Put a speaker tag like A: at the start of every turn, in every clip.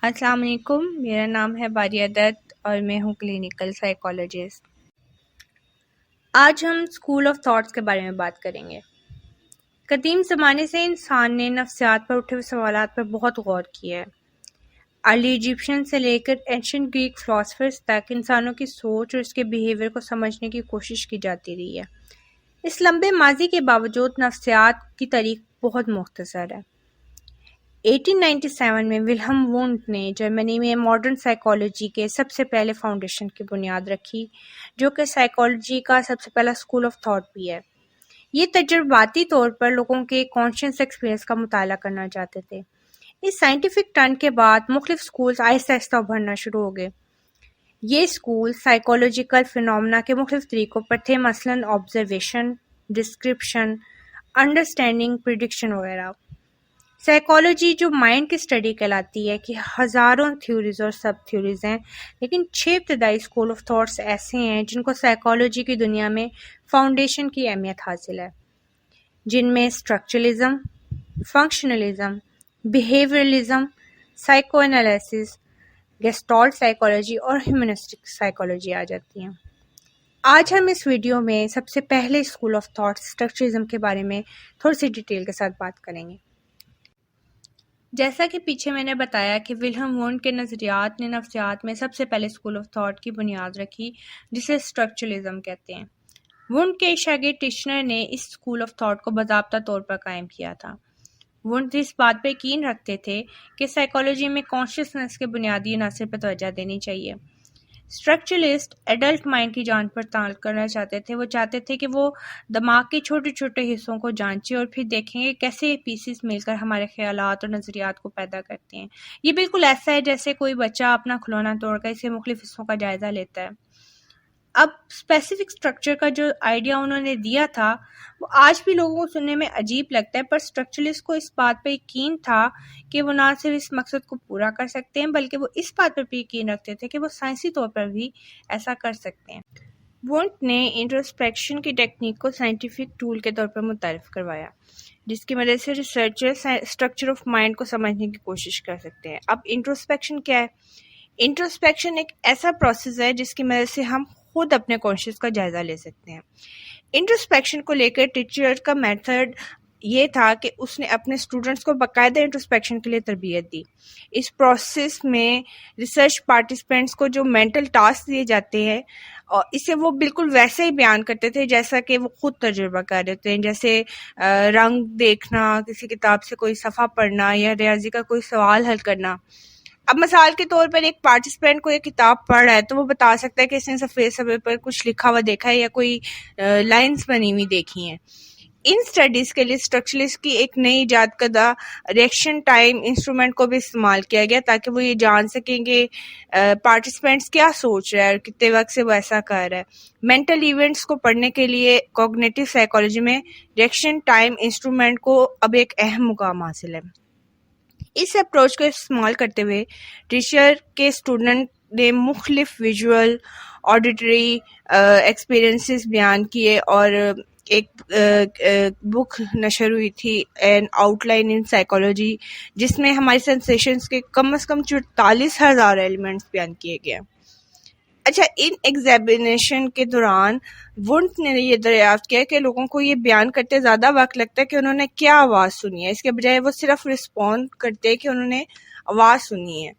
A: السلام علیکم، میرا نام ہے باریہ دت اور میں ہوں کلینیکل سائیکالوجسٹ۔ آج ہم اسکول آف تھاٹس کے بارے میں بات کریں گے۔ قدیم زمانے سے انسان نے نفسیات پر اٹھے ہوئے سوالات پر بہت غور کیا ہے۔ ارلی ایجپشین سے لے کر اینشنٹ گریک فلاسفرز تک انسانوں کی سوچ اور اس کے بیہیویئر کو سمجھنے کی کوشش کی جاتی رہی ہے۔ اس لمبے ماضی کے باوجود نفسیات کی تاریخ بہت مختصر ہے۔ 1897 میں ولہم وونٹ نے جرمنی میں ماڈرن سائیکالوجی کے سب سے پہلے فاؤنڈیشن کی بنیاد رکھی، جو کہ سائیکالوجی کا سب سے پہلا اسکول آف تھاٹ بھی ہے۔ یہ تجرباتی طور پر لوگوں کے کانشیس ایکسپیرئنس کا مطالعہ کرنا چاہتے تھے۔ اس سائنٹیفک ٹرن کے بعد مختلف اسکولز آہستہ آہستہ ابھرنا شروع ہو گئے۔ یہ اسکول سائیکالوجیکل فینومینا کے مختلف طریقوں پر تھے، مثلاً آبزرویشن، ڈسکرپشن، انڈرسٹینڈنگ، پریڈکشن وغیرہ۔ سائیکالوجی جو مائنڈ کی اسٹڈی کہلاتی ہے کہ ہزاروں تھیوریز اور سب تھیوریز ہیں، لیکن 6 ابتدائی اسکول آف تھاٹس ایسے ہیں جن کو سائیکالوجی کی دنیا میں فاؤنڈیشن کی اہمیت حاصل ہے، جن میں structuralism, functionalism, behaviourism, psycho analysis, gestalt psychology اور ہیومنسٹک سائیکالوجی آ جاتی ہیں۔ آج ہم اس ویڈیو میں سب سے پہلے اسکول آف تھاٹس اسٹرکچرلزم کے بارے میں تھوڑی سی ڈیٹیل کے ساتھ بات کریں گے۔ جیسا کہ پیچھے میں نے بتایا کہ ولہم وونٹ کے نظریات نے نفسیات میں سب سے پہلے اسکول آف تھاٹ کی بنیاد رکھی، جسے اسٹرکچرلزم کہتے ہیں۔ وونٹ کے شاگرد ٹیچنر نے اس اسکول آف تھاٹ کو باضابطہ طور پر قائم کیا تھا۔ وونٹ اس بات پہ یقین رکھتے تھے کہ سائیکالوجی میں کانشیسنس کے بنیادی عناصر پر توجہ دینی چاہیے۔ اسٹرکچرلسٹ ایڈلٹ مائنڈ کی جانچ پڑتال کرنا چاہتے تھے۔ وہ چاہتے تھے کہ وہ دماغ کے چھوٹے چھوٹے حصوں کو جانچیں اور پھر دیکھیں کہ کیسے یہ پیسز مل کر ہمارے خیالات اور نظریات کو پیدا کرتے ہیں۔ یہ بالکل ایسا ہے جیسے کوئی بچہ اپنا کھلونا توڑ کر اسے مختلف حصوں کا جائزہ لیتا ہے۔ اب اسپیسیفک اسٹرکچر کا جو آئیڈیا انہوں نے دیا تھا وہ آج بھی لوگوں کو سننے میں عجیب لگتا ہے، پر اسٹرکچرلسٹ کو اس بات پہ یقین تھا کہ وہ نہ صرف اس مقصد کو پورا کر سکتے ہیں بلکہ وہ اس بات پر بھی یقین رکھتے تھے کہ وہ سائنسی طور پر بھی ایسا کر سکتے ہیں۔ وونٹ نے انٹروسپیکشن کی ٹیکنیک کو سائنٹیفک ٹول کے طور پر متعارف کروایا، جس کی مدد سے ریسرچر اسٹرکچر آف مائنڈ کو سمجھنے کی کوشش کر سکتے ہیں۔ اب انٹروسپیکشن کیا ہے؟ انٹروسپیکشن ایک ایسا پروسیس ہے جس کی مدد سے ہم خود اپنے کانشیس کا جائزہ لے سکتے ہیں۔ انٹروسپیکشن کو لے کر ٹیچر کا میتھڈ یہ تھا کہ اس نے اپنے اسٹوڈنٹس کو باقاعدہ انٹروسپیکشن کے لیے تربیت دی۔ اس پروسیس میں ریسرچ پارٹیسپینٹس کو جو مینٹل ٹاسک دیے جاتے ہیں اور اسے وہ بالکل ویسے ہی بیان کرتے تھے جیسا کہ وہ خود تجربہ کر رہے تھے، جیسے رنگ دیکھنا، کسی کتاب سے کوئی صفحہ پڑھنا یا ریاضی کا کوئی سوال حل کرنا۔ اب مثال کے طور پر ایک پارٹیسپینٹ کو ایک کتاب پڑھ رہا ہے تو وہ بتا سکتا ہے کہ اس نے سفید صفحے پر کچھ لکھا ہوا دیکھا ہے یا کوئی لائنز بنی ہوئی دیکھی ہیں۔ ان سٹڈیز کے لیے اسٹرکچرلسٹ کی ایک نئی ایجاد کردہ ریئیکشن ٹائم انسٹرومنٹ کو بھی استعمال کیا گیا تاکہ وہ یہ جان سکیں کہ پارٹیسپینٹس کیا سوچ رہا ہے اور کتنے وقت سے وہ ایسا کر رہا ہے۔ مینٹل ایونٹس کو پڑھنے کے لیے کوگنیٹو سائیکالوجی میں ریئیکشن ٹائم انسٹرومنٹ کو اب ایک اہم مقام حاصل ہے۔ اس اپروچ کو استعمال کرتے ہوئے ٹیچر کے اسٹوڈنٹ نے مختلف ویژول، آڈیٹری ایکسپیرینسز بیان کیے اور ایک بک نشر ہوئی تھی an out line in psychology, جس میں ہماری سینسیشنز کے کم از کم 44,000 ایلیمنٹس بیان کیے گئے۔ اچھا، ان ایگزامینیشن کے دوران وونٹ نے یہ دریافت کیا کہ لوگوں کو یہ بیان کرتے زیادہ وقت لگتا ہے کہ انہوں نے کیا آواز سنی ہے، اس کے بجائے وہ صرف رسپونڈ کرتے کہ انہوں نے آواز سنی ہے۔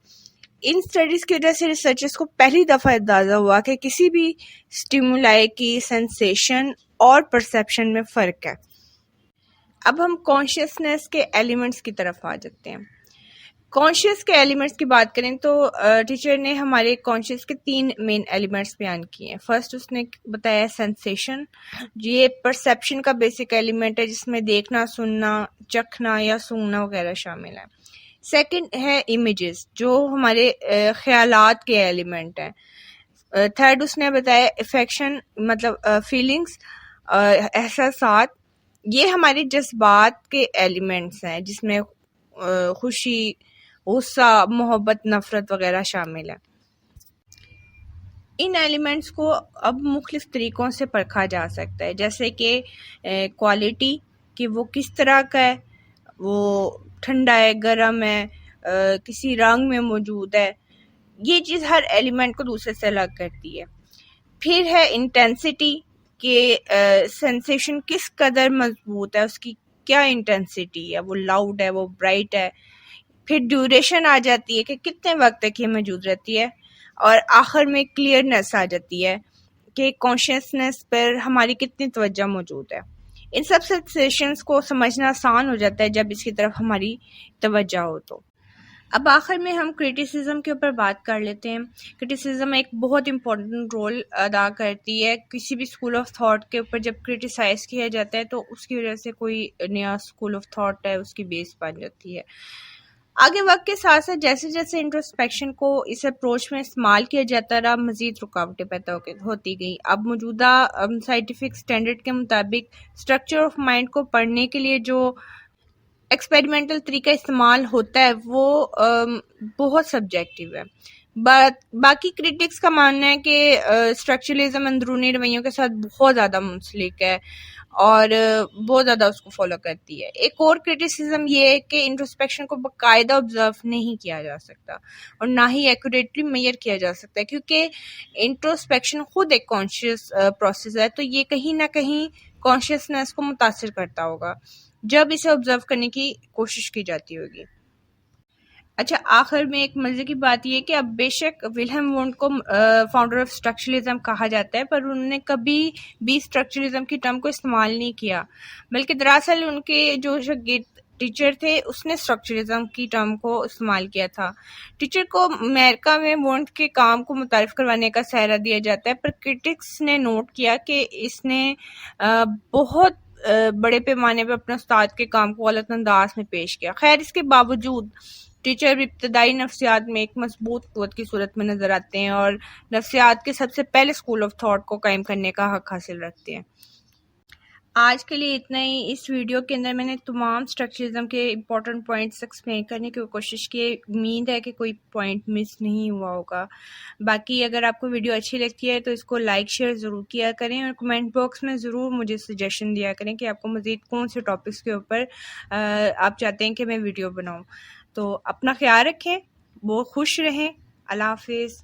A: ان سٹڈیز کی وجہ سے ریسرچرز کو پہلی دفعہ اندازہ ہوا کہ کسی بھی سٹیمولائی کی سینسیشن اور پرسیپشن میں فرق ہے۔ اب ہم کانشیسنس کے ایلیمنٹس کی طرف آ جاتے ہیں۔ کانشیس کے ایلیمنٹس کی بات کریں تو ٹیچر نے ہمارے کانشیس کے 3 مین ایلیمنٹس بیان کیے ہیں۔ فرسٹ اس نے بتایا سینسیشن، یہ پرسیپشن کا بیسک ایلیمنٹ ہے جس میں دیکھنا، سننا، چکھنا یا سونگنا وغیرہ شامل ہے۔ سیکنڈ ہے امیجز، جو ہمارے خیالات کے ایلیمنٹ ہیں۔ تھرڈ اس نے بتایا افیکشن، مطلب فیلنگس، احساسات، یہ ہمارے جذبات کے ایلیمنٹس ہیں جس میں خوشی، غصہ، محبت، نفرت وغیرہ شامل ہے۔ ان ایلیمنٹس کو اب مختلف طریقوں سے پرکھا جا سکتا ہے، جیسے کہ کوالٹی، کہ وہ کس طرح کا ہے، وہ ٹھنڈا ہے، گرم ہے، کسی رنگ میں موجود ہے، یہ چیز ہر ایلیمنٹ کو دوسرے سے الگ کرتی ہے۔ پھر ہے انٹینسٹی کہ سینسیشن کس قدر مضبوط ہے، اس کی کیا انٹینسٹی ہے، وہ لاؤڈ ہے، وہ برائٹ ہے۔ پھر ڈیوریشن آ جاتی ہے کہ کتنے وقت تک یہ موجود رہتی ہے، اور آخر میں کلیئرنیس آ جاتی ہے کہ کانشیسنیس پر ہماری کتنی توجہ موجود ہے۔ ان سب سینسیشنز کو سمجھنا آسان ہو جاتا ہے جب اس کی طرف ہماری توجہ ہو تو۔ اب آخر میں ہم کرٹیسزم کے اوپر بات کر لیتے ہیں۔ کرٹیسزم ایک بہت امپورٹنٹ رول ادا کرتی ہے کسی بھی اسکول آف تھاٹ کے اوپر۔ جب کرٹیسائز کیا جاتا ہے تو اس کی وجہ سے کوئی نیا اسکول آف تھاٹ ہے اس کی بیس بن جاتی ہے۔ آگے وقت کے ساتھ ساتھ جیسے جیسے انٹروسپیکشن کو اس اپروچ میں استعمال کیا جاتا رہا، مزید رکاوٹیں پیدا ہوتی گئیں۔ اب موجودہ سائنٹیفک اسٹینڈرڈ کے مطابق اسٹرکچر آف مائنڈ کو پڑھنے کے لیے جو ایکسپیریمنٹل طریقہ استعمال ہوتا ہے وہ بہت سبجیکٹیو ہے۔ باقی کریٹکس کا ماننا ہے کہ اسٹرکچرلزم اندرونی رویوں کے ساتھ بہت زیادہ منسلک ہے اور بہت زیادہ اس کو فالو کرتی ہے۔ ایک اور کرٹیسزم یہ ہے کہ انٹروسپیکشن کو باقاعدہ آبزرو نہیں کیا جا سکتا اور نہ ہی ایکوریٹلی میئر کیا جا سکتا ہے، کیونکہ انٹروسپیکشن خود ایک کانشیس پروسیس ہے، تو یہ کہیں نہ کہیں کانشیسنیس کو متاثر کرتا ہوگا جب اسے آبزرو کرنے کی کوشش کی جاتی ہوگی۔ اچھا، آخر میں ایک مزے کی بات یہ کہ اب بے شک ولہم وونٹ کو فاؤنڈر آف اسٹرکچرلزم کہا جاتا ہے، پر انہوں نے کبھی بھی اسٹرکچرلزم کی ٹرم کو استعمال نہیں کیا، بلکہ دراصل ان کے جو شاگرد ٹیچر تھے اس نے اسٹرکچرلزم کی ٹرم کو استعمال کیا تھا۔ ٹیچر کو امریکہ میں وونٹ کے کام کو متعارف کروانے کا سہرا دیا جاتا ہے، پر کرٹکس نے نوٹ کیا کہ اس نے بہت بڑے پیمانے پہ اپنے استاد کے کام کو غلط انداز میں پیش کیا۔ خیر، اس کے باوجود ٹیچر ابتدائی نفسیات میں ایک مضبوط قوت کی صورت میں نظر آتے ہیں اور نفسیات کے سب سے پہلے اسکول آف تھاٹ کو قائم کرنے کا حق حاصل رکھتے ہیں۔ آج کے لیے اتنا ہی۔ اس ویڈیو کے اندر میں نے تمام اسٹرکچرزم کے امپورٹنٹ پوائنٹس ایکسپلین کرنے کی کوشش کی۔ امید ہے کہ کوئی پوائنٹ مس نہیں ہوا ہوگا۔ باقی اگر آپ کو ویڈیو اچھی لگتی ہے تو اس کو لائک شیئر ضرور کیا کریں اور کمنٹ باکس میں ضرور مجھے سجیشن دیا کریں کہ آپ کو مزید کون سے ٹاپکس کے اوپر آپ چاہتے ہیں کہ میں ویڈیو بناؤں۔ تو اپنا خیال رکھیں، وہ خوش رہیں۔ اللہ حافظ۔